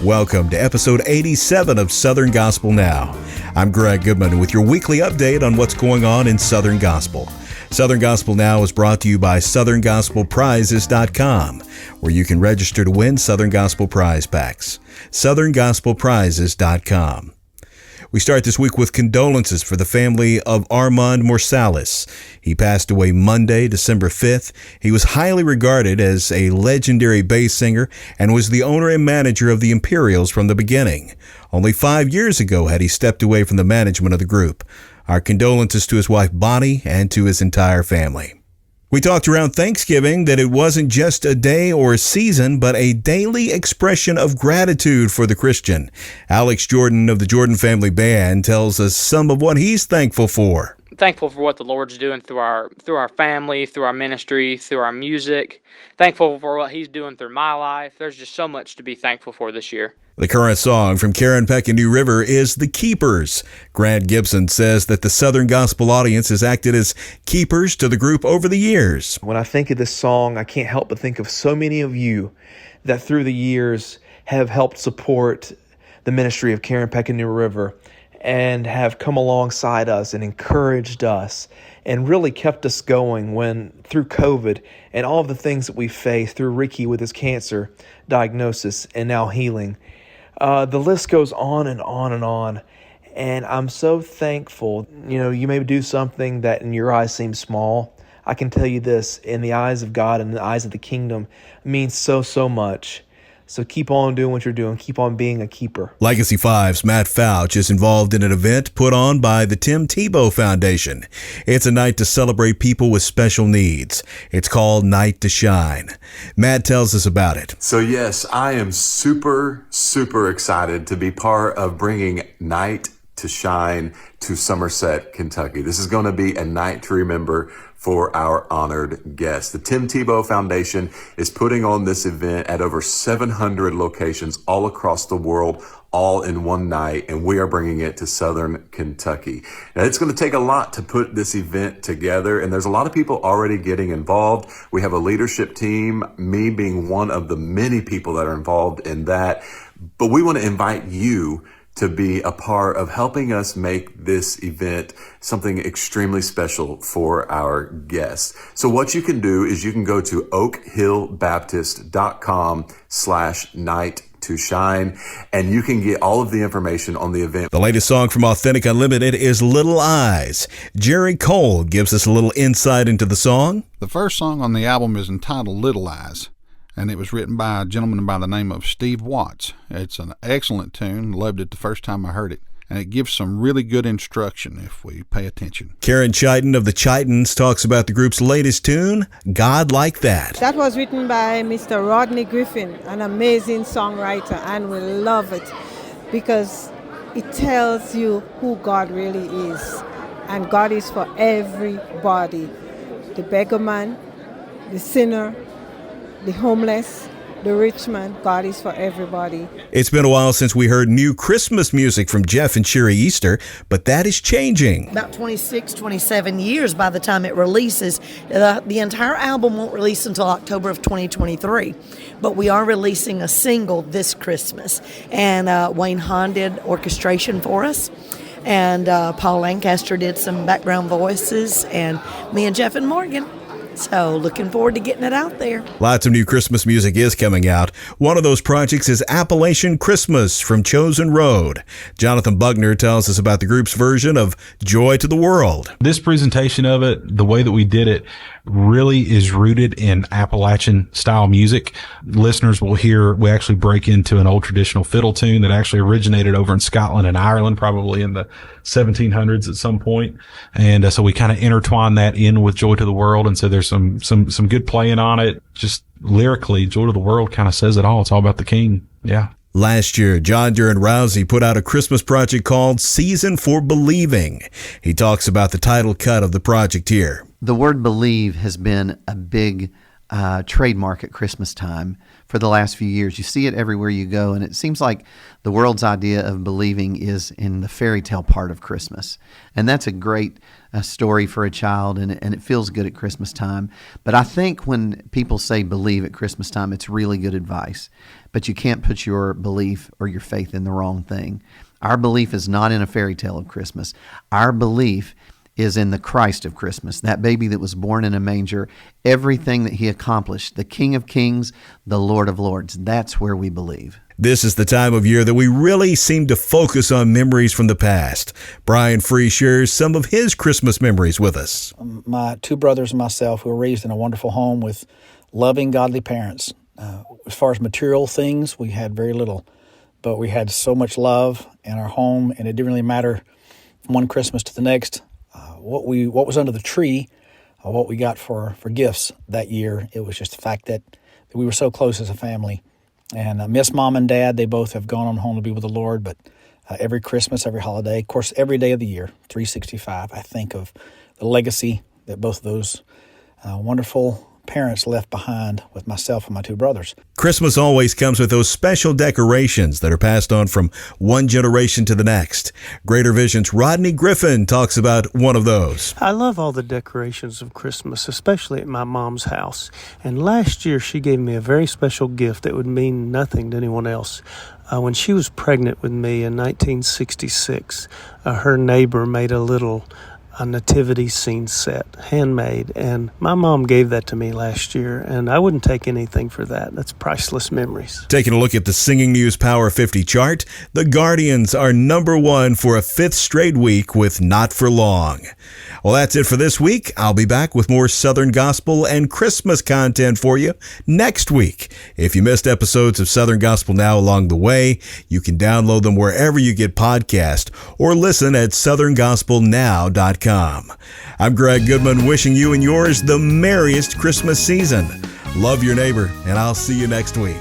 Welcome to episode 87 of Southern Gospel Now. I'm Greg Goodman with your weekly update on what's going on in Southern Gospel. Southern Gospel Now is brought to you by SouthernGospelPrizes.com, where you can register to win Southern Gospel Prize Packs. SouthernGospelPrizes.com. We start this week with condolences for the family of Armand Morsalis. He passed away Monday, December 5th. He was highly regarded as a legendary bass singer and was the owner and manager of the Imperials from the beginning. Only 5 years ago had he stepped away from the management of the group. Our condolences to his wife Bonnie and to his entire family. We talked around Thanksgiving that it wasn't just a day or a season, but a daily expression of gratitude for the Christian. Alex Jordan of the Jordan Family Band tells us some of what he's thankful for. Thankful for what the Lord's doing through our family, through our ministry, through our music. Thankful for what He's doing through my life. There's just so much to be thankful for this year. The current song from Karen, Peck, and New River is The Keepers. Grant Gibson says that the Southern Gospel audience has acted as keepers to the group over the years. When I think of this song, I can't help but think of so many of you that through the years have helped support the ministry of Karen, Peck, and New River and have come alongside us and encouraged us and really kept us going when through COVID and all of the things that we faced through Ricky with his cancer diagnosis and now healing. The list goes on and on and on. And I'm so thankful. You know, you may do something that in your eyes seems small. I can tell you this, in the eyes of God and the eyes of the kingdom, means so much. So keep on doing what you're doing. Keep on being a keeper. Legacy 5's Matt Fouch is involved in an event put on by the Tim Tebow Foundation. It's a night to celebrate people with special needs. It's called Night to Shine. Matt tells us about it. So yes, I am super excited to be part of bringing Night to Shine to Somerset, Kentucky. This is going to be a night to remember for our honored guests. The Tim Tebow Foundation is putting on this event at over 700 locations all across the world, all in one night, and we are bringing it to Southern Kentucky. Now, it's going to take a lot to put this event together, and there's a lot of people already getting involved. We have a leadership team, me being one of the many people that are involved in that, but we want to invite you to be a part of helping us make this event something extremely special for our guests. So what you can do is you can go to oakhillbaptist.com/night to shine, and you can get all of the information on the event. The latest song from Authentic Unlimited is Little Eyes. Jerry Cole gives us a little insight into the song. The first song on the album is entitled Little Eyes, and it was written by a gentleman by the name of Steve Watts. It's an excellent tune. Loved it the first time I heard it. And it gives some really good instruction if we pay attention. Karen Chiton of the Chitans talks about the group's latest tune, God Like That. That was written by Mr. Rodney Griffin, an amazing songwriter, and we love it because it tells you who God really is. And God is for everybody. The beggar man, the sinner, the homeless, the rich man. God is for everybody. It's been a while since we heard new Christmas music from Jeff and Sheri Easter, but that is changing. About 26, 27 years by the time it releases. The entire album won't release until October of 2023, but we are releasing a single this Christmas. And Wayne Hahn did orchestration for us. And Paul Lancaster did some background voices, and me and Jeff and Morgan. So looking forward to getting it out there. Lots of new Christmas music is coming out. One of those projects is Appalachian Christmas from Chosen Road. Jonathan Bugner tells us about the group's version of Joy to the World. This presentation of it, the way that we did it, really is rooted in Appalachian style music. Listeners will hear, we actually break into an old traditional fiddle tune that actually originated over in Scotland and Ireland, probably in the 1700s at some point. And so we kind of intertwine that in with Joy to the World. And so there's some good playing on it. Just lyrically, Joy to the World kind of says it all. It's all about the King. Yeah. Last year, Darin and Rowsey put out a Christmas project called Season for Believing. He talks about the title cut of the project here. The word believe has been a big trademark at Christmas time for the last few years. You see it everywhere you go, and it seems like the world's idea of believing is in the fairy tale part of Christmas. And that's a great story for a child, and it feels good at Christmas time. But I think when people say believe at Christmas time, it's really good advice. But you can't put your belief or your faith in the wrong thing. Our belief is not in a fairy tale of Christmas. Our belief is in the Christ of Christmas, that baby that was born in a manger, everything that he accomplished, the King of Kings, the Lord of Lords. That's where we believe. This is the time of year that we really seem to focus on memories from the past. Brian Free shares some of his Christmas memories with us. My two brothers and myself were raised in a wonderful home with loving, godly parents. As far as material things, we had very little, but we had so much love in our home, and it didn't really matter from one Christmas to the next what was under the tree, what we got for gifts that year. It was just the fact that we were so close as a family. And I miss Mom and Dad. They both have gone on home to be with the Lord, but every Christmas, every holiday, of course, every day of the year, 365, I think of the legacy that both of those wonderful parents left behind with myself and my two brothers. Christmas always comes with those special decorations that are passed on from one generation to the next. Greater Vision's Rodney Griffin talks about one of those. I love all the decorations of Christmas, especially at my mom's house. And last year she gave me a very special gift that would mean nothing to anyone else. When she was pregnant with me in 1966, her neighbor made a nativity scene set, handmade, and my mom gave that to me last year, and I wouldn't take anything for that. That's priceless memories. Taking a look at the Singing News Power 50 chart, the Guardians are number one for a fifth straight week with Not For Long. Well, that's it for this week. I'll be back with more Southern Gospel and Christmas content for you next week. If you missed episodes of Southern Gospel Now along the way, you can download them wherever you get podcasts or listen at southerngospelnow.com. I'm Greg Goodman, wishing you and yours the merriest Christmas season. Love your neighbor, and I'll see you next week.